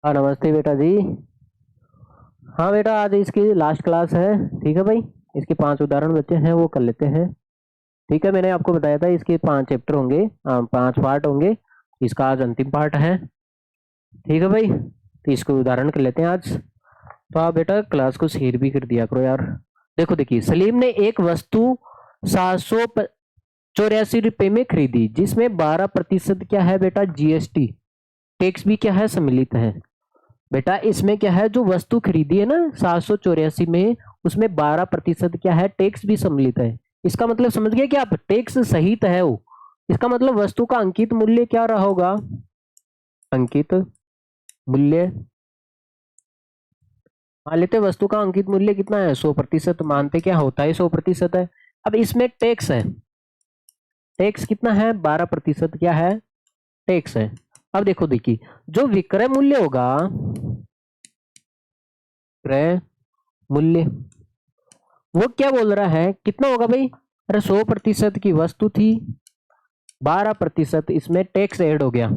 हाँ नमस्ते बेटा जी। हाँ बेटा, आज इसकी लास्ट क्लास है। ठीक है भाई, इसके 5 उदाहरण बच्चे हैं वो कर लेते हैं। ठीक है, मैंने आपको बताया था इसके 5 चैप्टर होंगे, 5 पार्ट होंगे। इसका आज अंतिम पार्ट है। ठीक है भाई, तो इसको उदाहरण कर लेते हैं आज। तो आप बेटा क्लास को शेयर भी कर दिया करो यार। देखो देखिए, सलीम ने एक वस्तु 784 रुपये में खरीदी, जिसमें 12% क्या है बेटा, जीएसटी टैक्स भी क्या है, सम्मिलित है। बेटा इसमें क्या है, जो वस्तु खरीदी है ना 784 में, उसमें 12% क्या है, टैक्स भी सम्मिलित है। इसका मतलब समझ गए क्या आप, टैक्स सहित है वो। इसका मतलब वस्तु का अंकित मूल्य क्या रहा होगा, अंकित मूल्य। मान लेते हैं वस्तु का अंकित मूल्य कितना है, 100%। मानते क्या होता है, 100% है। अब इसमें टैक्स है, टैक्स कितना है, 12% क्या है, टैक्स है। अब देखो देखिए, जो विक्रय मूल्य होगा, क्रय मूल्य, वो क्या बोल रहा है, कितना होगा भाई। अरे 100% की वस्तु थी, 12% इसमें टैक्स ऐड हो गया।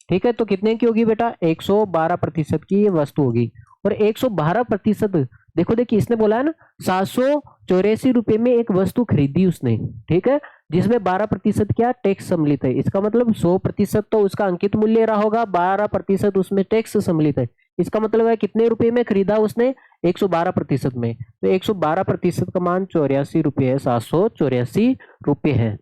ठीक है, तो कितने की होगी बेटा, 112% की ये वस्तु होगी। और 112%, देखो देखिए इसने बोला है ना, 784 रुपये में एक वस्तु खरीदी उसने। ठीक है, जिसमें 12% क्या टैक्स सम्मिलित है। इसका मतलब 100% तो उसका अंकित मूल्य रहा होगा, 12% उसमें टैक्स सम्मिलित है। इसका मतलब है कितने रुपए में खरीदा उसने, 112% में। तो 112% का मान 84 रुपये है, 784 रुपये है।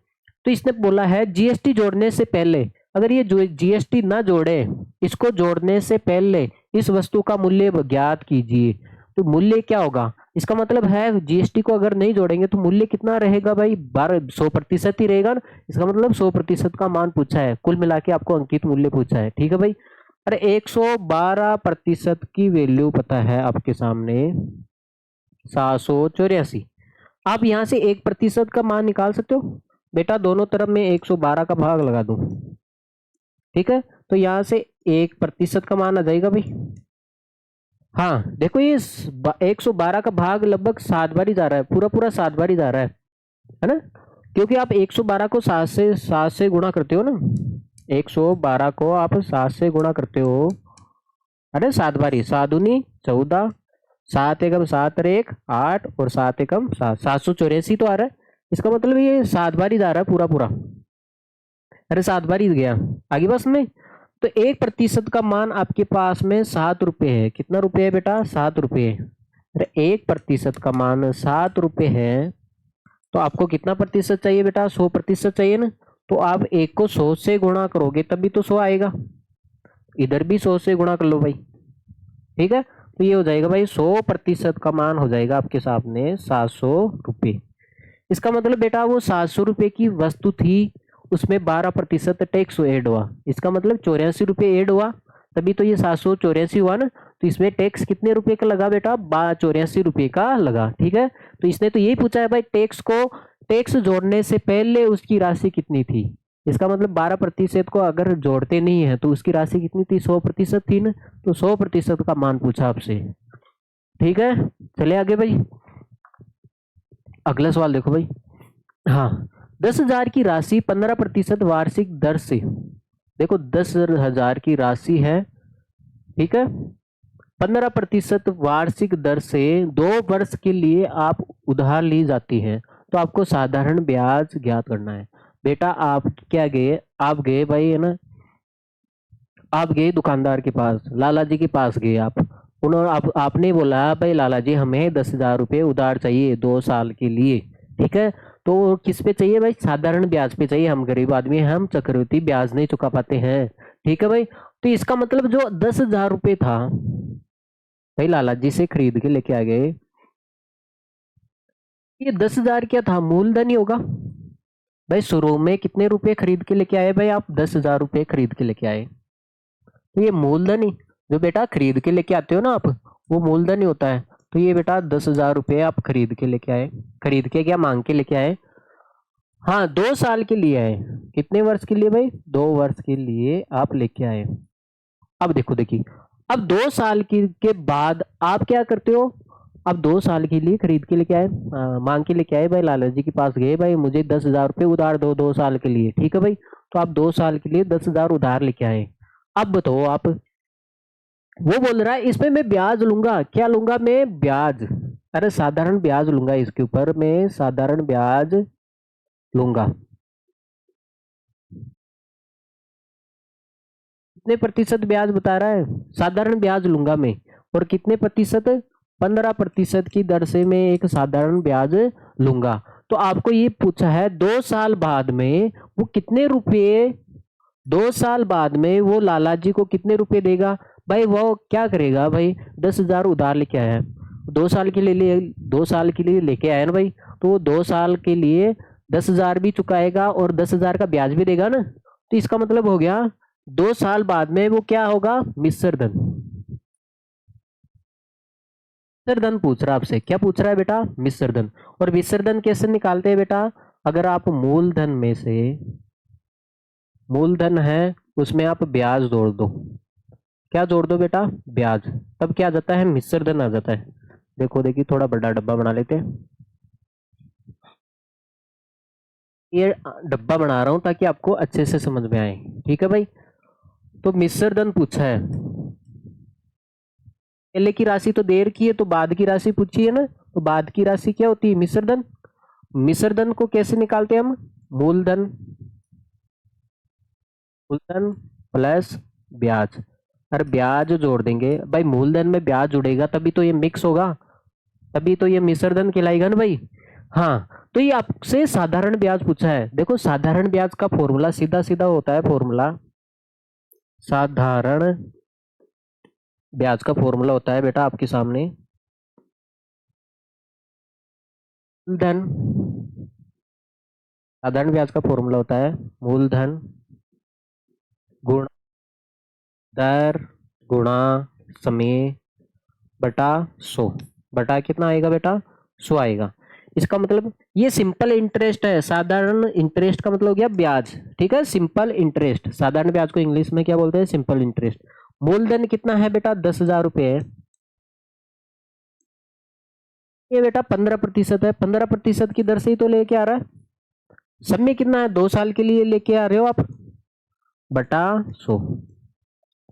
तो इसने बोला है जीएसटी जोड़ने से पहले, अगर ये जो जीएसटी ना जोड़े, इसको जोड़ने से पहले इस वस्तु का मूल्य ज्ञात कीजिए। तो मूल्य क्या होगा, इसका मतलब है जीएसटी को अगर नहीं जोड़ेंगे तो मूल्य कितना रहेगा भाई, 100% ही रहेगा ना। इसका मतलब 100% का मान पूछा है, कुल मिला के आपको अंकित मूल्य पूछा है। ठीक है भाई। अरे 112% की वैल्यू पता है आपके सामने, 784। आप यहाँ से 1% का मान निकाल सकते हो बेटा, दोनों तरफ में 112 का भाग लगा दूं। ठीक है, तो यहाँ से 1% का मान आ जाएगा भाई। हाँ देखो, ये 112 का भाग लगभग 7 बार ही जा रहा है, पूरा पूरा 7 बार ही जा रहा है ना। क्योंकि आप 112 को 7 से गुणा करते हो ना, 112 को आप 7 से गुणा करते हो। अरे 7 बार ही, 7 दूनी 14, 7 एकम 7 और 1 8, और 7 एकम 7, 784 तो आ रहा है। इसका मतलब ये 7 बार ही जा रहा है पूरा पूरा। अरे 7 बार ही गया, आगे बस में। तो 1% का मान आपके पास में 7 रुपये है। कितना रुपये है बेटा, 7 रुपये। अरे 1% का मान 7 रुपये है, तो आपको कितना प्रतिशत चाहिए बेटा, 100% चाहिए ना। तो आप 1 को 100 से गुणा करोगे तभी तो 100 आएगा। इधर भी 100 से गुणा कर लो भाई। ठीक है, तो ये हो जाएगा भाई, 100% का मान हो जाएगा आपके सामने 700 रुपये। इसका मतलब बेटा वो 700 रुपये की वस्तु थी, उसमें 12% टैक्स ऐड हुआ। इसका मतलब 84 रुपये ऐड हुआ, तभी तो ये 784 हुआ ना। तो इसमें टैक्स कितने रुपए का लगा बेटा, 84 रुपये का लगा। ठीक है, तो इसने तो यही पूछा है भाई, टैक्स जोड़ने से पहले उसकी राशि कितनी थी। इसका मतलब 12% को अगर जोड़ते नहीं है तो उसकी राशि कितनी थी, 100% थी ना। तो 100% का मान पूछा आपसे। ठीक है, चले आगे भाई, अगला सवाल देखो भाई। हाँ, 10,000 की राशि 15% वार्षिक दर से, देखो 10,000 की राशि है। ठीक है, 15% वार्षिक दर से 2 वर्ष के लिए आप उधार ली जाती है, तो आपको साधारण ब्याज ज्ञात करना है। बेटा आप क्या गए, आप गए भाई है ना, आप गए दुकानदार के पास, लाला जी के पास गए आप। उन्होंने आपने बोला भाई लाला जी हमें 10,000 रुपये उधार चाहिए 2 साल के लिए। ठीक है, तो किस पे चाहिए भाई, साधारण ब्याज पे चाहिए, हम गरीब आदमी हैं, हम चक्रवृद्धि ब्याज नहीं चुका पाते हैं। ठीक है भाई, तो इसका मतलब जो 10,000 रुपये था भाई, लाला जी से खरीद के लेके आ गए, ये 10,000 क्या था, मूलधन ही होगा। भाई शुरू में कितने रुपए खरीद के लेके आए भाई, आप 10,000 रुपये खरीद के लेके आए, तो ये मूलधन ही, जो बेटा खरीद के लेके आते हो ना आप, वो मूलधन ही होता है। तो ये बेटा 10,000 रुपये आप खरीद के लेके आए, खरीद के क्या, मांग के लेके आए। हाँ 2 साल के लिए आए, कितने वर्ष के लिए भाई, 2 वर्ष के लिए आप लेके आए। अब देखो देखिए, अब 2 साल के बाद आप क्या करते हो, अब 2 साल के लिए खरीद के लेके आए, मांग के लेके आए भाई, लाला जी के पास गए भाई, मुझे 10,000 रुपये उधार दो 2 साल के लिए। ठीक है भाई, तो आप 2 साल के लिए 10,000 उधार लेके आए। अब बताओ आप, वो बोल रहा है इसमें मैं ब्याज लूंगा, क्या लूंगा मैं? ब्याज। अरे साधारण ब्याज लूंगा, इसके ऊपर मैं साधारण ब्याज लूंगा। कितने प्रतिशत ब्याज बता रहा है? साधारण ब्याज लूंगा मैं। और कितने प्रतिशत? 15% की दर से मैं एक साधारण ब्याज लूंगा। तो आपको ये पूछा है 2 साल बाद में वो कितने रुपए, 2 साल बाद में वो लाला जी को कितने रुपए देगा? भाई वो क्या करेगा भाई, 10,000 उधार लेके आया है, 2 साल के लिए 2 साल के लिए लेके आया ना भाई, तो वो 2 साल के लिए 10,000 भी चुकाएगा और 10,000 का ब्याज भी देगा ना। तो इसका मतलब हो गया 2 साल बाद में वो क्या होगा? मिश्र धन। मिश्र धन पूछ रहा है आपसे, क्या पूछ रहा है बेटा? मिश्र धन। और मिश्र धन कैसे निकालते हैं बेटा? अगर आप मूलधन में से, मूलधन है उसमें आप ब्याज जोड़ दो। क्या जोड़ दो बेटा? ब्याज। तब क्या आ जाता है? मिश्र धन आ जाता है। देखो देखिए, थोड़ा बड़ा डब्बा बना लेते हैं। ये डब्बा बना रहा हूं ताकि आपको अच्छे से समझ में आए। ठीक है भाई। तो मिश्र धन पूछा है, पहले की राशि तो देर की है, तो बाद की राशि पूछी है ना, तो बाद की राशि क्या होती है? मिश्र धन। मिश्र धन को कैसे निकालते हैं हम? मूलधन, मूलधन प्लस ब्याज। अरे ब्याज जोड़ देंगे भाई, मूलधन में ब्याज जुड़ेगा तभी तो ये मिक्स होगा, तभी तो ये मिश्र धन कहलाएगा ना भाई। हाँ, तो ये आपसे साधारण ब्याज पूछा है। देखो साधारण ब्याज का फॉर्मूला सीधा सीधा होता है, फॉर्मूला साधारण ब्याज का फॉर्मूला होता है बेटा आपके सामने, मूलधन, साधारण ब्याज का फॉर्मूला होता है मूलधन गुण दर गुणा समय बटा 100। बटा कितना आएगा बेटा? 100 आएगा। इसका मतलब ये सिंपल इंटरेस्ट है। साधारण इंटरेस्ट का मतलब हो गया ब्याज। ठीक है, सिंपल इंटरेस्ट। साधारण ब्याज को इंग्लिश में क्या बोलते हैं? Simple interest. मूलधन कितना है बेटा? 10,000 रुपये है। ये बेटा 15% है, 15% की दर से ही तो लेके आ रहा है। समय कितना है? 2 साल के लिए लेके आ रहे हो आप, बटा 100।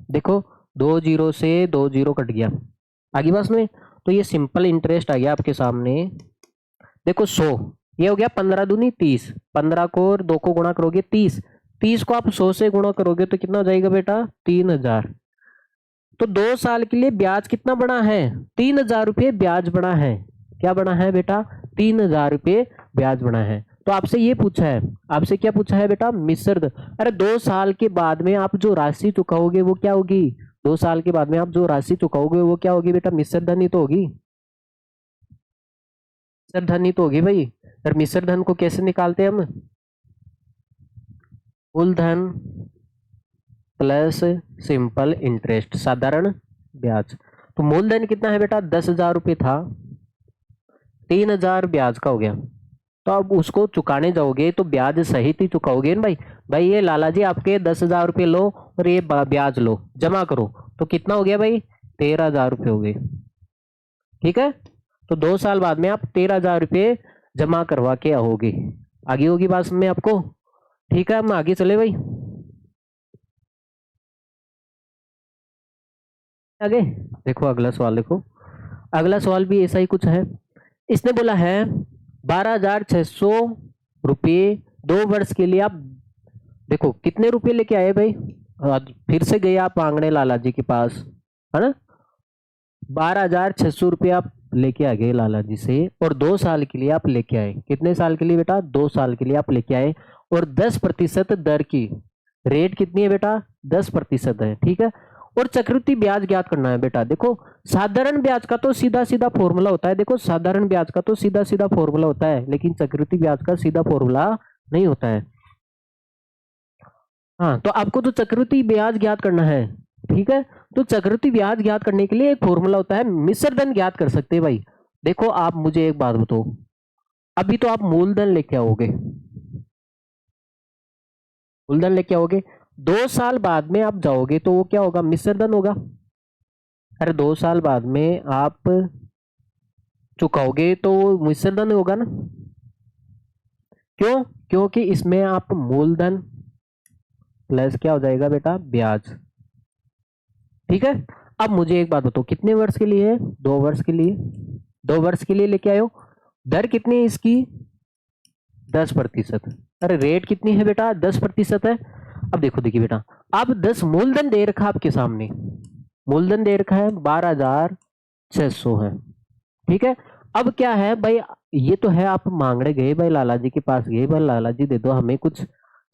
देखो 2 जीरो से 2 जीरो कट गया, आगे बस में। तो ये सिंपल इंटरेस्ट आ गया आपके सामने। देखो 100, ये हो गया 15 दूनी 30, 15 को और 2 को गुणा करोगे 30, 30 को आप 100 से गुणा करोगे तो कितना हो जाएगा बेटा? 3,000। तो 2 साल के लिए ब्याज कितना बना है? 3,000 रुपये ब्याज बना है। क्या बना है बेटा? 3,000 रुपये ब्याज बना है। तो आपसे ये पूछा है, आपसे क्या पूछा है बेटा? मिश्र। अरे 2 साल के बाद में आप जो राशि चुकाओगे वो क्या होगी? 2 साल के बाद में आप जो राशि चुकाओगे वो क्या होगी बेटा? मिश्र धन ही तो होगी, मिश्र धन ही तो होगी भाई। और मिश्र धन को कैसे निकालते हैं हम? मूलधन प्लस सिंपल इंटरेस्ट, साधारण ब्याज। तो मूलधन कितना है बेटा? 10,000 रुपये था, 3,000 ब्याज का हो गया। तो अब उसको चुकाने जाओगे तो ब्याज सहित ही चुकाओगे ना भाई। भाई ये लाला जी आपके 10,000 रुपये लो और ये ब्याज लो, जमा करो, तो कितना हो गया भाई? 13,000 रुपये हो गए। ठीक है, तो 2 साल बाद में आप 13,000 रुपये जमा करवा के आओगे। आगे होगी बात में आपको? ठीक है, हम आगे चले भाई। आगे देखो, अगला सवाल देखो। अगला सवाल भी ऐसा ही कुछ है। इसने बोला है 12,600 रुपये 2 वर्ष के लिए आप, देखो कितने रुपए लेके आए भाई? फिर से गए आप आंगणे लाला जी के पास, है ना। 12,600 रुपये आप लेके आ गए लाला जी से, और 2 साल के लिए आप लेके आए। कितने साल के लिए बेटा? 2 साल के लिए आप लेके आए। और 10% दर की, रेट कितनी है बेटा? 10% है। ठीक है, और चक्रवृद्धि ब्याज ज्ञात करना है बेटा। देखो साधारण ब्याज का तो सीधा सीधा फॉर्मूला होता है, देखो साधारण ब्याज का तो सीधा सीधा फॉर्मूला होता है, लेकिन चक्रवृद्धि ब्याज का सीधा फॉर्मूला नहीं होता है। हाँ, तो आपको तो चक्रवृद्धि ब्याज ज्ञात करना है। ठीक है, तो चक्रवृद्धि ब्याज ज्ञात करने के लिए एक फॉर्मूला होता है, मिश्र धन ज्ञात कर सकते हैं भाई। देखो आप मुझे एक बात बताओ, अभी तो आप मूलधन लेके आओगे, मूलधन लेके आओगे, 2 साल बाद में आप जाओगे तो वो क्या होगा? मिश्र धन होगा। अरे 2 साल बाद में आप चुकाओगे तो मिश्र धन होगा ना। क्यों? क्योंकि इसमें आप मूलधन प्लस क्या हो जाएगा बेटा? ब्याज। ठीक है, अब मुझे एक बात बताओ, कितने वर्ष के लिए है? 2 वर्ष के लिए। 2 वर्ष के लिए लेके आयो। दर कितनी है इसकी? 10%। अरे रेट कितनी है बेटा? 10% है। अब देखो, देखिए बेटा, अब 10 मूलधन दे रखा आपके सामने, मूलधन दे रखा है 12,600 है। ठीक है। अब क्या है भाई, ये तो है, आप मांगने गए भाई, लाला जी के पास गए, भाई लाला जी दे दो हमें कुछ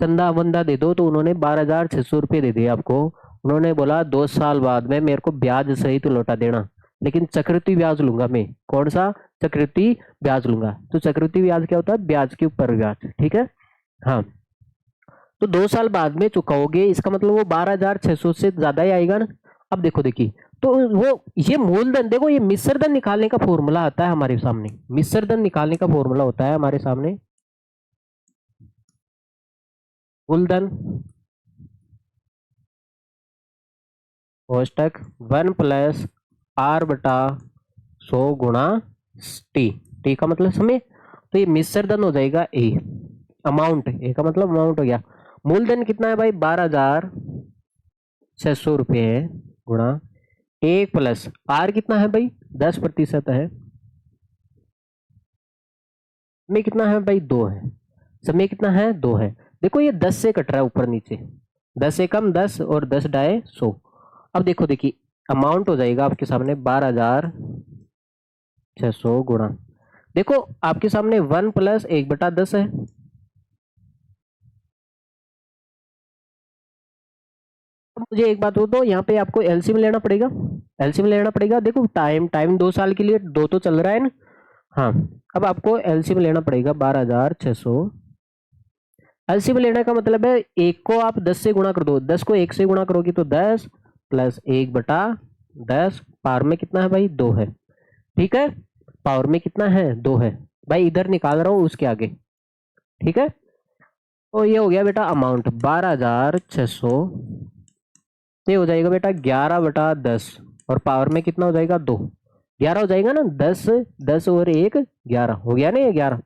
चंदा वंदा दे दो, तो उन्होंने 12,600 रुपये दे दिए आपको। उन्होंने बोला 2 साल बाद में मेरे को ब्याज सहित तो लौटा देना, लेकिन चक्रवृद्धि ब्याज लूंगा मैं। कौन सा? चक्रवृद्धि ब्याज लूंगा। तो चक्रवृद्धि ब्याज क्या होता है? ब्याज के ऊपर ब्याज। ठीक है। हाँ, तो 2 साल बाद में चुकाओगे, इसका मतलब वो 12,600 से ज्यादा ही आएगा ना। अब देखो, देखिए, तो वो ये मूलधन, देखो ये मिश्रधन निकालने का फॉर्मूला आता है हमारे सामने, मिश्रधन निकालने का फॉर्मूला होता है हमारे सामने। मूलधन कोष्टक 1+r/100 टी का मतलब समय। तो ये मिश्रधन हो जाएगा ए, अमाउंट, ए का मतलब अमाउंट हो गया। मूलधन कितना है भाई? 12,600 रुपये है, गुणा 1 + आर कितना है भाई? 10% है। समय कितना है भाई? 2 है। समय कितना है? 2 है। देखो ये 10 से कट रहा है ऊपर नीचे, 10 से कम 10 और 10 डाए 100। अब देखो, देखिए, अमाउंट हो जाएगा आपके सामने 12,600 गुणा, देखो आपके सामने 1+1/10 है। अब मुझे एक बात बताओ, यहाँ पे आपको एलसीएम लेना पड़ेगा, एलसीएम लेना पड़ेगा। देखो टाइम टाइम 2 साल के लिए, 2 तो चल रहा है ना। हाँ, अब आपको एलसीएम लेना पड़ेगा 12,600। एलसीएम लेने का मतलब है, एक को आप 10 से गुणा कर दो, 10 को 1 से गुणा करोगे तो 10 + 1/10, पावर में कितना है भाई? 2 है। ठीक है, पावर में कितना है? 2 है भाई, इधर निकाल रहा हूँ उसके आगे। ठीक है, तो ये हो गया बेटा अमाउंट 12,600, ये हो जाएगा बेटा 11/10, और पावर में कितना हो जाएगा? 2। 11 हो जाएगा ना, 10 10 और 1 11 हो गया ना, ये 11।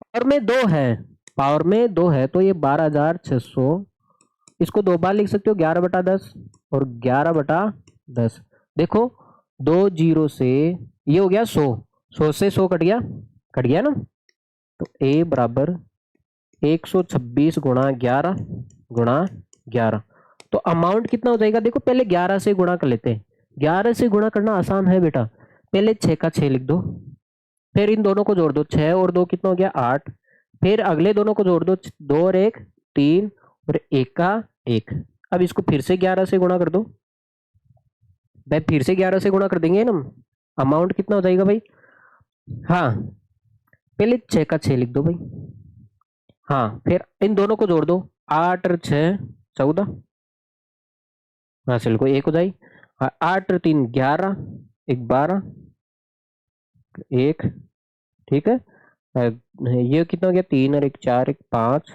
पावर में 2 है, पावर में 2 है, तो ये 12,600, इसको 2 बार लिख सकते हो, 11/10 और 11/10। देखो, 2 जीरो से ये हो गया 100, 100 से 100 कट गया ना। तो ए बराबर 126 गुणा 11 गुणा 11। तो अमाउंट कितना हो जाएगा? देखो पहले 11 से गुणा कर लेते हैं, 11 से गुणा करना आसान है बेटा। पहले 6 का 6 लिख दो, फिर इन दोनों को जोड़ दो, 6 और 2 कितना हो गया? 8। फिर अगले दोनों को जोड़ दो, 2 और 1 3, और 1 का 1। अब इसको फिर से 11 से गुणा कर दो भाई, फिर से 11 से गुणा कर देंगे ना। अमाउंट कितना हो जाएगा भाई? हाँ, पहले 6 का 6 लिख दो भाई। हाँ, फिर इन दोनों को जोड़ दो, 8 और 6 14, हाँ चल को 1 हो जाए। 8 और 3 11, 1 12, 1। ठीक है, ये कितना हो गया? 3 और 1 4, 1 5,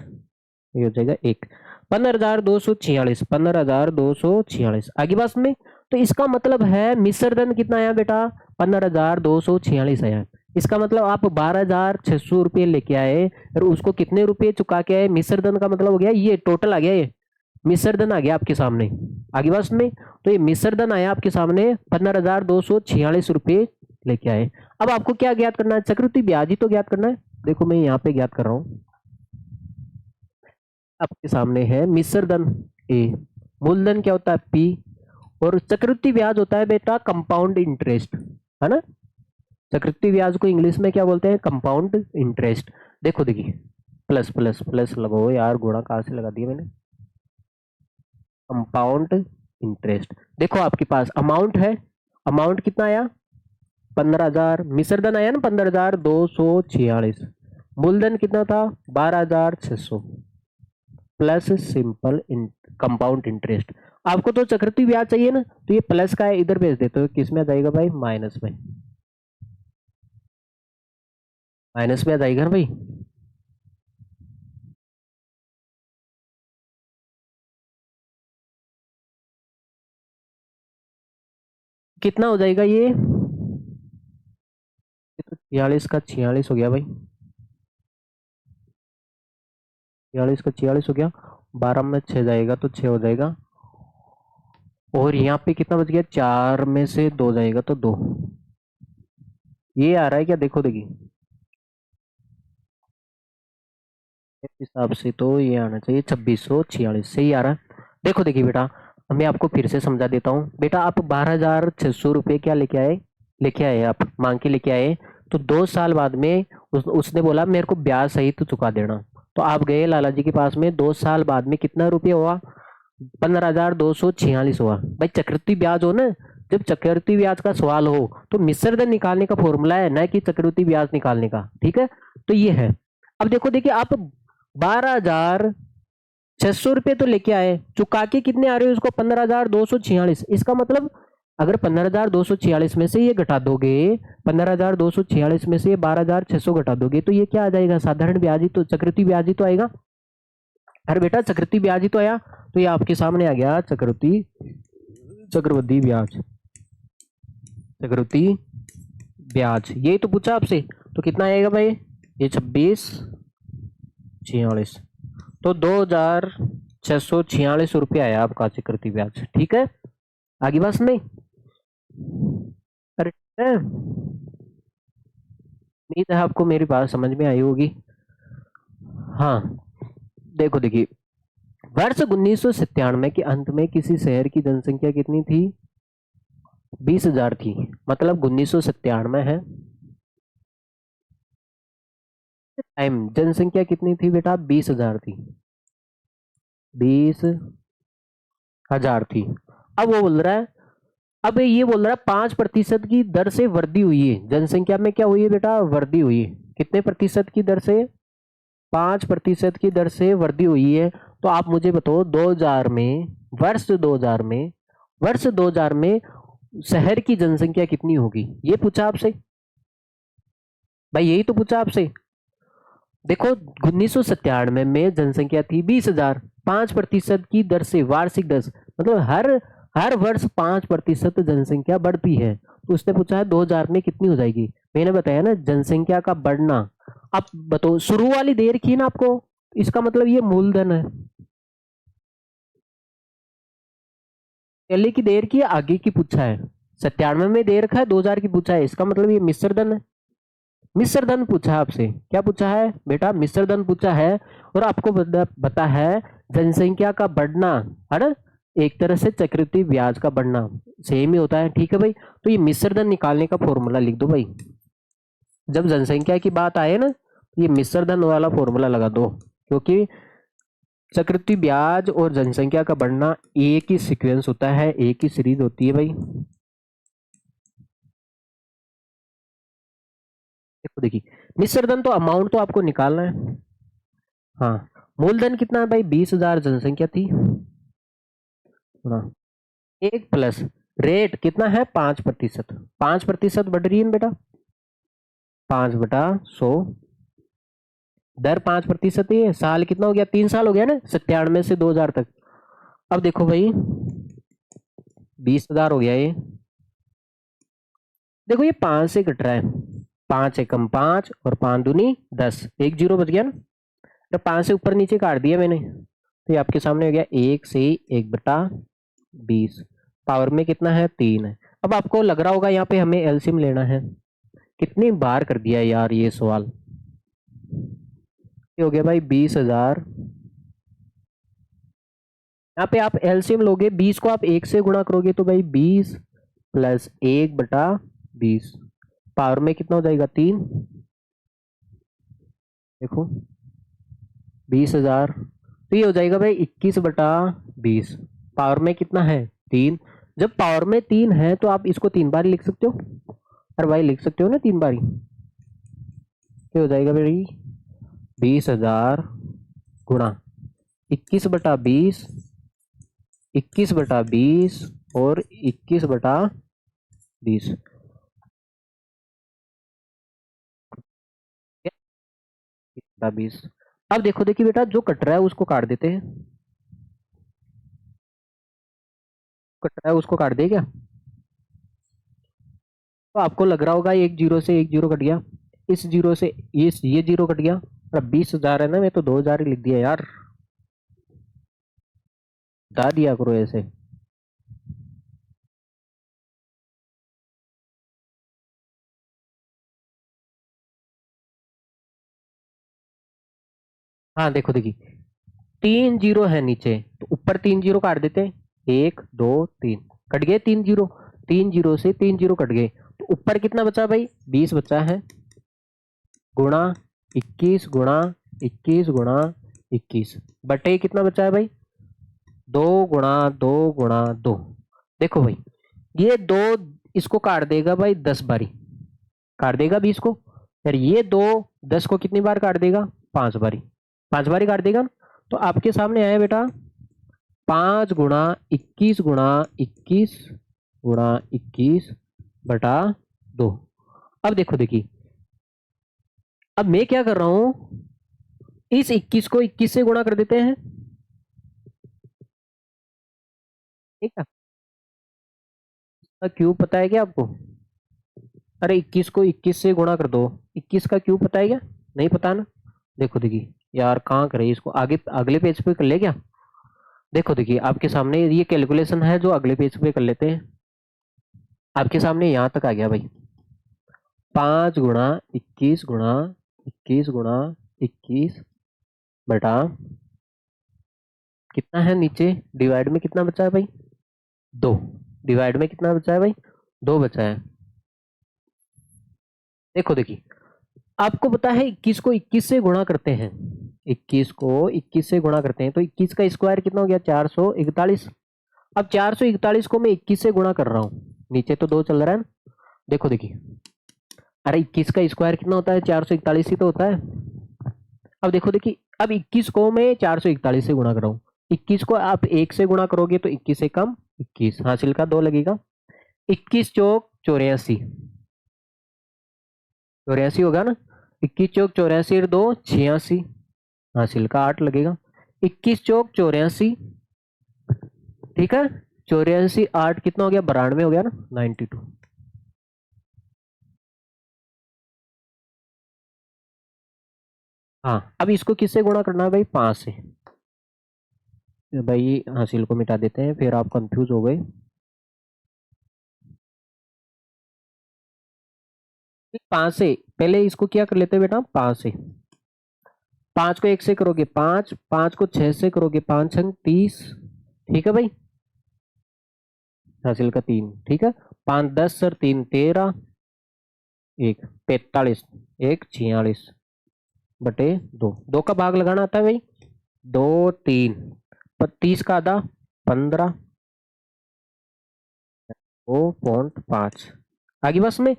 ये हो जाएगा 1। 15,246, 15,246 आगे बात में। तो इसका मतलब है मिश्रधन कितना आया बेटा? 15,246 आया। इसका मतलब आप 12,600 रुपये लेके आए और उसको कितने रुपए चुका के आए? मिश्रधन का मतलब हो गया ये टोटल आ गया, ये मिश्रधन आ गया आपके सामने। आगे बात में, तो ये मिश्रधन आया आपके सामने 15,246 रुपये लेके आए। अब आपको क्या ज्ञात करना है? चक्रवृद्धि ब्याज ही तो ज्ञात करना है। देखो मैं यहाँ पे ज्ञात कर रहा हूँ, आपके सामने है मिश्रधन ए, मूलधन क्या होता है पी, और चक्रवृद्धि ब्याज होता है बेटा कंपाउंड इंटरेस्ट, है ना। चक्रवृद्धि ब्याज को इंग्लिश में क्या बोलते हैं? Compound interest. देखो देखिए, प्लस प्लस प्लस लगाओ यार, गुणा कहाँ से लगा दिया मैंने? Compound interest. देखो आपके पास अमाउंट है, अमाउंट कितना आया? 15,000। मिश्रधन आया ना 15,246। मूलधन कितना था? 12,600 प्लस सिंपल कंपाउंड इंटरेस्ट। आपको तो चक्रवृद्धि ब्याज चाहिए ना, तो ये प्लस का है, इधर भेज देते हो, किस में आ जाएगा भाई? माइनस में, माइनस में आ जाएगा ना भाई। कितना हो जाएगा ये तो 46 का 46 हो गया भाई, 46 का 46 हो गया। 12 में 6 जाएगा तो 6 हो जाएगा, और यहाँ पे कितना बच गया, 4 में से 2 जाएगा तो 2, ये आ रहा है क्या, देखो देखिए इस हिसाब से तो ये आना चाहिए 2646, सही आ रहा है। देखो देखिए बेटा, मैं आपको फिर से समझा देता हूँ बेटा। आप 12,600 रुपये क्या लेके आए आप मांग के लेके आए। तो 2 साल बाद में उसने बोला मेरे को ब्याज सहित तो चुका देना। तो आप गए लाला जी के पास में, 2 साल बाद में कितना रुपये हुआ, 15,246 हुआ। भाई चक्रवृद्धि ब्याज हो ना, जब चक्रवृद्धि ब्याज का सवाल हो तो मिश्र धन निकालने का फॉर्मूला है, न कि चक्रवृद्धि ब्याज निकालने का, ठीक है। तो ये है। अब देखो देखिए, आप 12,600 रुपये तो लेके आए, चुका के कितने आ रहे हो उसको, 15,246। इसका मतलब अगर 15,246 में से ये घटा दोगे, 15,246 में से ये 12,600 घटा दोगे, तो ये क्या आ जाएगा, साधारण ब्याज ही तो, चक्रवृद्धि ब्याज ही तो आएगा। अरे बेटा चक्रवृद्धि ब्याज ही तो आया, तो ये आपके सामने आ गया चक्रवृद्धि ब्याज, चक्रवृद्धि ब्याज, यही तो पूछा आपसे। तो कितना आएगा भाई, ये 2646, तो 2,646 आया आपका चक्रवृद्धि ब्याज, ठीक है। आगे बस नहीं, अरे उम्मीद है आपको मेरी बात समझ में आई होगी। हाँ देखो देखिए, वर्ष 1997 के अंत में किसी शहर की जनसंख्या कितनी थी, 20,000 थी। मतलब 1997 है, टाइम जनसंख्या कितनी थी बेटा, 20,000 थी, 20,000 थी। अब वो बोल रहा है, अब ये बोल रहा है 5% की दर से वृद्धि हुई है जनसंख्या में, क्या हुई है बेटा, वृद्धि हुई है। कितने प्रतिशत की दर से, 5% की दर से वृद्धि हुई है। तो आप मुझे बताओ 2000 में, वर्ष 2000 में शहर की जनसंख्या कितनी होगी, ये पूछा आपसे भाई, यही तो पूछा आपसे। देखो 1997 में जनसंख्या थी 20,000, 5% की दर से वार्षिक दर, मतलब हर वर्ष 5% जनसंख्या बढ़ती है। तो उसने पूछा है 2000 में कितनी हो जाएगी। मैंने बताया ना, जनसंख्या का बढ़ना। अब बताओ, शुरू वाली देर की ना आपको, इसका मतलब ये मूलधन है, पहले की देर की आगे की पूछा है। 97 में दे रखा है, 2000 की पूछा है, इसका मतलब ये मिश्र धन है। मिश्र धन पूछा है आपसे, क्या पूछा है बेटा, मिश्र धन पूछा है। और आपको बता है जनसंख्या का बढ़ना, है ना, एक तरह से चक्रवृद्धि ब्याज का बढ़ना सेम ही होता है, ठीक है भाई। तो ये मिश्र धन निकालने का फॉर्मूला लिख दो भाई, जब जनसंख्या की बात आए ना, ये मिश्र धन वाला फॉर्मूला लगा दो, क्योंकि चक्रवृद्धि ब्याज और जनसंख्या का बढ़ना एक ही सीक्वेंस होता है, एक ही सीरीज होती है भाई। देखो देखिए, मिश्र धन तो अमाउंट तो आपको निकालना है। हाँ, मूलधन कितना है भाई, 20,000 जनसंख्या थी, हाँ, एक प्लस रेट कितना है, 5%, 5% बढ़ रही है ना बेटा, 5/100, दर 5% ही है। साल कितना हो गया, 3 साल हो गया ना, 97 से 2000 तक। अब देखो भाई, 20,000 हो गया ये, देखो ये 5 से कट रहा है, 5 एकम 5 और 5 दूनी 10, एक जीरो बच गया ना। तो 5 से ऊपर नीचे काट दिया मैंने, तो ये आपके सामने हो गया 1 से 1/20, पावर में कितना है, 3 है। अब आपको लग रहा होगा यहाँ पे हमें एलसीएम लेना है, कितनी बार कर दिया यार ये सवाल। ये हो गया भाई 20,000, यहाँ पे आप एलसीएम लोगे, 20 को आप 1 से गुणा करोगे तो भाई 20 प्लस 1/20, पावर में कितना हो जाएगा, 3। देखो 20,000, तो ये हो जाएगा भाई 21/20, पावर में कितना है, 3। जब पावर में 3 है तो आप इसको 3 बार लिख सकते हो, अरे भाई लिख सकते हो ना 3 बार, ये हो जाएगा भाई 20,000 गुणा 21/20, 21/20 और 21/20, 20। अब देखो देखिए बेटा, जो कट रहा है उसको काट देते हैं, कट रहा है उसको काट दे क्या। तो आपको लग रहा होगा एक जीरो से एक जीरो कट गया, इस जीरो से ये जीरो कट गया, और 20,000 है ना, मैं तो 2,000 ही लिख दिया यार, बता दिया करो ऐसे। हाँ देखो देखिए, 3 जीरो है नीचे, तो ऊपर 3 जीरो काट देते हैं, 1 2 3 कट गए 3 जीरो, 3 जीरो से 3 जीरो कट गए, तो ऊपर कितना बचा भाई, 20 बचा है, गुणा 21 गुणा 21 गुणा 21 बटे कितना बचा है भाई, 2 गुणा 2 गुणा 2। देखो भाई, ये दो इसको काट देगा भाई 10 बारी, काट देगा 20 को, फिर ये दो 10 को कितनी बार काट देगा, 5 बारी, 5 बारी काट देगा। तो आपके सामने आया बेटा 5 गुणा 21 गुणा 21 गुणा 21 बटा 2। अब देखो देखिए, अब मैं क्या कर रहा हूं, इस 21 को 21 से गुणा कर देते हैं, ठीक है। क्यूब पता है क्या आपको, अरे 21 को 21 से गुणा कर दो, 21 का क्यूब पता है क्या, नहीं पता ना। देखो देखिए यार, कहाँ करे इसको, आगे अगले पेज पे कर ले क्या। देखो देखिए, आपके सामने ये कैलकुलेशन है जो अगले पेज पे कर लेते हैं। आपके सामने यहाँ तक आ गया भाई, 5 गुणा 21 गुणा 21 गुणा 21 बटा कितना है नीचे, डिवाइड में कितना बचा है भाई, 2, डिवाइड में कितना बचा है भाई, 2 बचा है। देखो देखिए, आपको पता है 21 को 21 से गुणा करते हैं, 21 को 21 से गुणा करते हैं, तो 21 का स्क्वायर कितना हो गया, 441। अब 441 को मैं 21 से गुणा कर रहा हूँ, नीचे तो 2 चल रहा है ना। देखो देखिए, अरे 21 का स्क्वायर कितना होता है, 441 ही तो होता है। अब देखो देखिए, अब 21 को मैं 441 से गुणा कर रहा हूँ, 21 को आप 1 से गुणा करोगे तो 21 से कम 21, हासिल का 2 लगेगा, 21 चौक 84, 84 होगा ना, 21 चौक 84 और 2 86, हासिल का 8 लगेगा, 21 चौक 84, ठीक है, 84 8 कितना हो गया, 92 हो गया ना, 92। हाँ, अब इसको किससे गुणा करना है भाई, 5 से। तो भाई हासिल को मिटा देते हैं, फिर आप कंफ्यूज हो गए। 5 से पहले इसको क्या कर लेते हैं बेटा, 5 से, 5 को 1 से करोगे 5, 5 को 6 से करोगे 5 छंग 30, ठीक है भाई, हासिल का 3, ठीक है, 5 10 सर 3 13, 1 45, 1 46 बटे 2, 2 का भाग लगाना आता है भाई, 2 3 30 का आधा 15, 2.5 आगे बस में।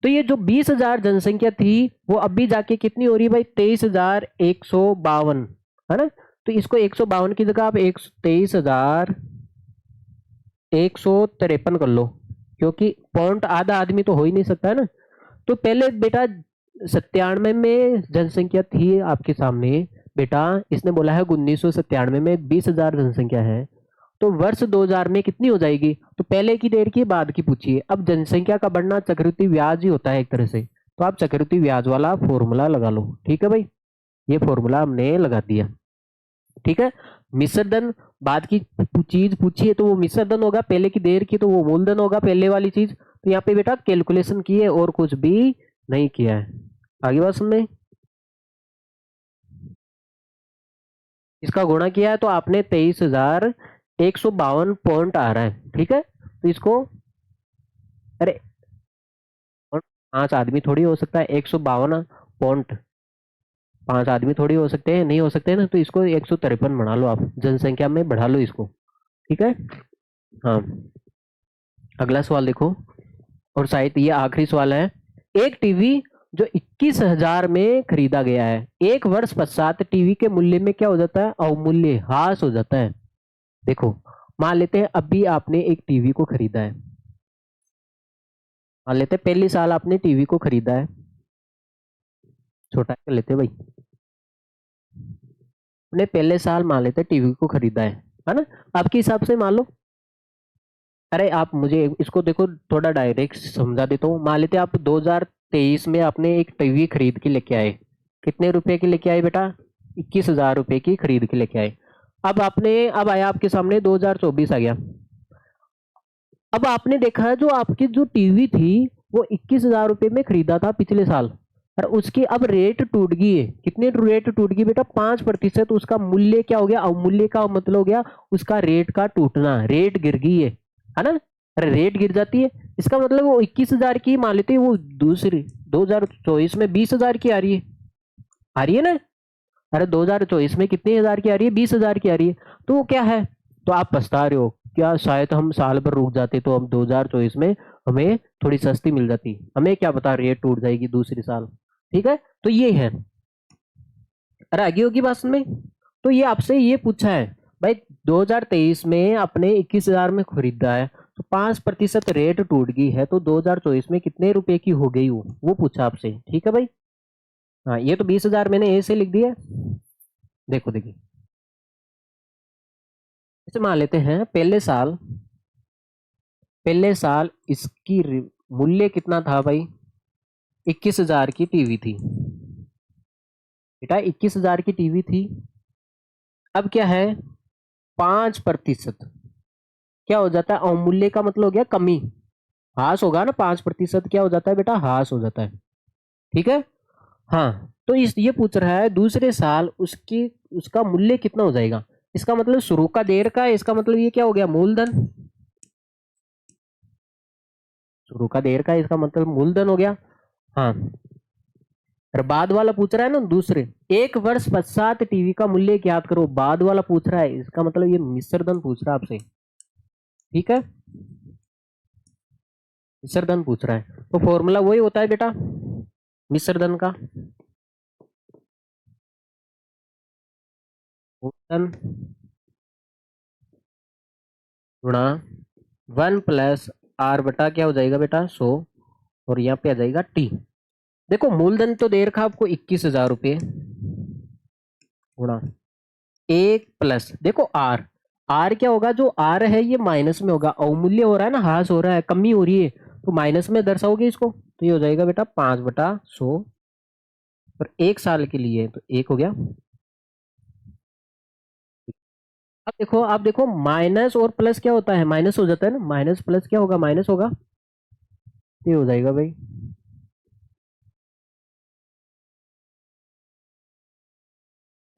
तो ये जो 20,000 जनसंख्या थी वो अभी जाके कितनी हो रही है भाई, 23,152, है ना। तो इसको 152 की जगह आप 23,153 कर लो, क्योंकि पॉइंट आधा आदमी तो हो ही नहीं सकता है ना। तो पहले बेटा 97 में जनसंख्या थी आपके सामने, बेटा इसने बोला है 1997 में 20,000 जनसंख्या है, तो वर्ष 2000 में कितनी हो जाएगी, तो पहले की देर की बाद की पूछिए। अब जनसंख्या का बढ़ना चक्रवृद्धि ब्याज ही होता है एक तरह से, तो आप चक्रवृद्धि ब्याज वाला फॉर्मूला लगा लो, ठीक है भाई, ये फॉर्मूला हमने लगा दिया, ठीक है। मिश्रधन बाद की चीज पूछी है तो वो मिश्रधन होगा, पहले की देर की तो वो मूलधन होगा, पहले वाली चीज। तो यहाँ पे बेटा कैलकुलेशन की है और कुछ भी नहीं किया है, आगे बात समझ। इसका गुणा किया है तो आपने 23,152 पॉइंट आ रहा है, ठीक है। तो इसको, अरे 5 आदमी थोड़ी हो सकता है, 152 पॉइंट 5 आदमी थोड़ी हो सकते हैं, नहीं हो सकते ना, तो इसको 153 बना लो, आप जनसंख्या में बढ़ा लो इसको, ठीक है। हाँ, अगला सवाल देखो, और शायद ये आखिरी सवाल है। एक टीवी जो 21,000 में खरीदा गया है, एक वर्ष पश्चात टीवी के मूल्य में क्या हो जाता है, अवमूल्य ह्रास हो जाता है। देखो, मान लेते हैं अभी आपने एक टीवी को खरीदा है, मान लेते हैं पहले साल आपने टीवी को खरीदा है, छोटा कर लेते हैं भाई, अपने पहले साल मान लेते हैं टीवी को खरीदा है ना। आपके हिसाब से मान लो, अरे आप मुझे इसको देखो थोड़ा डायरेक्ट समझा देता हूँ। मान लेते आप 2023 में आपने एक टीवी खरीद के लेके आए, कितने रुपए की लेके आए बेटा, 21,000 रुपए की खरीद के लेके आए। अब आया आपके सामने 2024 आ गया, अब आपने देखा है जो आपकी जो टीवी थी वो 21,000 रुपए में खरीदा था पिछले साल, और उसकी अब रेट टूट गई है, कितने रेट टूट गई बेटा 5%, उसका मूल्य क्या हो गया, अवमूल्य का मतलब हो गया उसका रेट का टूटना, रेट गिर गई है ना। अरे रेट गिर जाती है, इसका मतलब वो 21,000 की मान लेते हैं, वो दूसरी 2024 में 20,000 की आ रही है ना। अरे 2024 में कितने हजार की आ रही है, 20,000 की आ रही है। तो वो क्या है, तो आप पछता रहे हो क्या, शायद हम साल भर रुक जाते तो हम 2024 में हमें थोड़ी सस्ती मिल जाती, हमें क्या पता रेट टूट जाएगी दूसरी साल। ठीक है, तो ये है। अरे आगे होगी बात में। तो ये आपसे ये पूछा है भाई, 2023 में अपने 21,000 में खरीदा है, तो 5% रेट टूट गई है, तो 2024 में कितने रुपए की हो गई वो पूछा आपसे। ठीक है भाई। हाँ, ये तो 20,000 मैंने ए से लिख दिया। देखो देखिए, इसे मान लेते हैं पहले साल इसकी मूल्य कितना था भाई, 21,000 की टीवी थी बेटा, 21,000 की टीवी थी। अब क्या है, 5% क्या हो जाता है, अवमूल्य का मतलब हो गया कमी, हास होगा ना, 5% क्या हो जाता है बेटा, हास हो जाता है। ठीक है। हाँ, तो इस ये पूछ रहा है दूसरे साल उसकी उसका मूल्य कितना हो जाएगा, इसका मतलब शुरू का देर का है, इसका मतलब ये क्या हो गया, मूलधन। शुरू का देर का है, इसका मतलब मूलधन हो गया। हाँ, और बाद वाला पूछ रहा है ना दूसरे, 1 वर्ष पश्चात टीवी का मूल्य ज्ञात करो, बाद वाला पूछ रहा है, इसका मतलब ये मिश्र धन पूछ रहा है आपसे। ठीक है, मिश्र धन पूछ रहा है, तो फॉर्मूला वही होता है बेटा मिश्र धन का, मूलधन गुणा 1 + R बटा क्या हो जाएगा बेटा 100, और यहाँ पे आ जाएगा टी। देखो मूलधन तो दे रखा आपको 21,000 रुपये, गुणा 1 + देखो आर, आर क्या होगा, जो आर है ये माइनस में होगा, अवमूल्य हो रहा है ना, हास हो रहा है, कमी हो रही है, तो माइनस में दर्शाओगे इसको, तो ये हो जाएगा बेटा 5/100, और 1 साल के लिए तो 1 हो गया। अब देखो माइनस और प्लस क्या होता है, माइनस हो जाता है ना, माइनस प्लस क्या होगा, माइनस होगा, तो ये हो जाएगा भाई,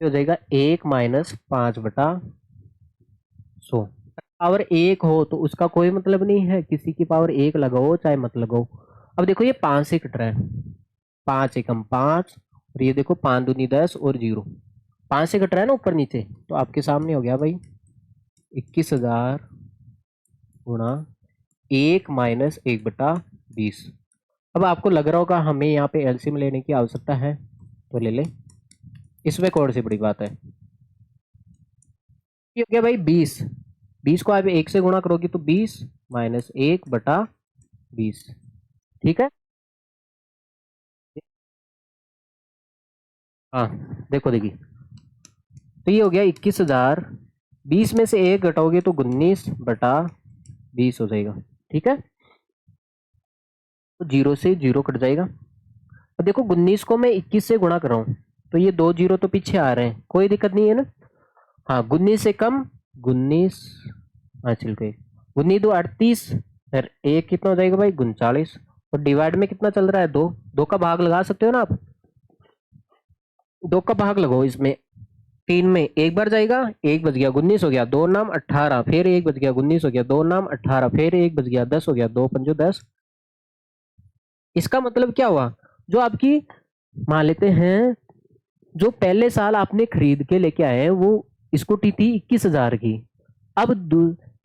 ये हो जाएगा 1 - 5/100। पावर 1 हो तो उसका कोई मतलब नहीं है, किसी की पावर 1 लगाओ चाहे मत लगाओ। अब देखो ये 5 से कट रहा है, 5 एकम 5, और ये देखो 5 दूनी 10 और 0, 5 से कट रहा है ना ऊपर नीचे, तो आपके सामने हो गया भाई 21,000 गुणा 1 - 1/20। अब आपको लग रहा होगा हमें यहाँ पे एलसीएम लेने की आवश्यकता है, तो ले ले, इसमें कौन सी बड़ी बात है। ये हो गया भाई 20, 20 को आप 1 से गुणा करोगे तो 20 - 1/20। ठीक है। हाँ, देखो देखिए, तो ये हो गया 21,000, 20 में से 1 घटाओगे तो 19/20 हो जाएगा। ठीक है, तो 0 से 0 कट जाएगा। अब देखो 19 को मैं 21 से गुणा कर रहा हूँ, तो ये 2 0 तो पीछे आ रहे हैं, कोई दिक्कत नहीं है ना। हाँ, 19 से कम, 19, हाँ चल गए, 19 - 2 = 38, फिर एक कितना हो जाएगा भाई 39, और डिवाइड में कितना चल रहा है, 2, 2 का भाग लगा सकते हो ना आप, 2 का भाग लगाओ इसमें, 3 में एक बार जाएगा, 1 बच गया 19 हो गया, 2 नाम 18, फिर 1 बच गया 19 हो गया, 2 नाम 18, फिर 1 बच गया 10 हो गया, 2 पंजो 10। इसका मतलब क्या हुआ, जो आपकी मान लेते हैं जो पहले साल आपने खरीद के लेके आए हैं वो स्कूटी थी 21,000 की, अब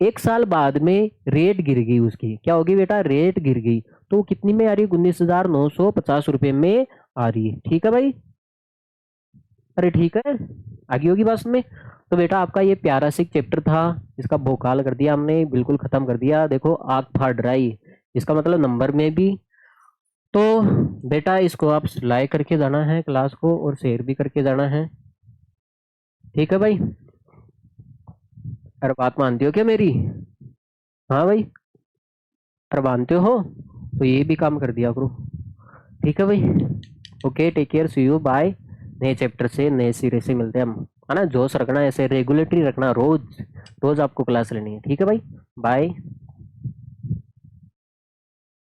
1 साल बाद में रेट गिर गई, उसकी क्या होगी बेटा, रेट गिर गई, तो वो कितनी में आ रही है, 19,950 रुपये में आ रही है। ठीक है भाई, अरे ठीक है, आगे होगी बात में। तो बेटा आपका ये प्यारा सा चैप्टर था, इसका भोकाल कर दिया हमने, बिल्कुल खत्म कर दिया, देखो आग फाड़ रहा है, इसका मतलब नंबर में भी। तो बेटा इसको आप लाइक करके जाना है क्लास को, और शेयर भी करके जाना है। ठीक है भाई, अरे बात मानते हो क्या मेरी, हाँ भाई, अरे मानते हो तो ये भी काम कर दिया करो। ठीक है भाई, okay, take care, see you, bye. नए चैप्टर से नए सिरे से मिलते हैं हम, है ना, जोश रखना, ऐसे रेगुलेटरी रखना, रोज रोज आपको क्लास लेनी है। ठीक है भाई, बाय।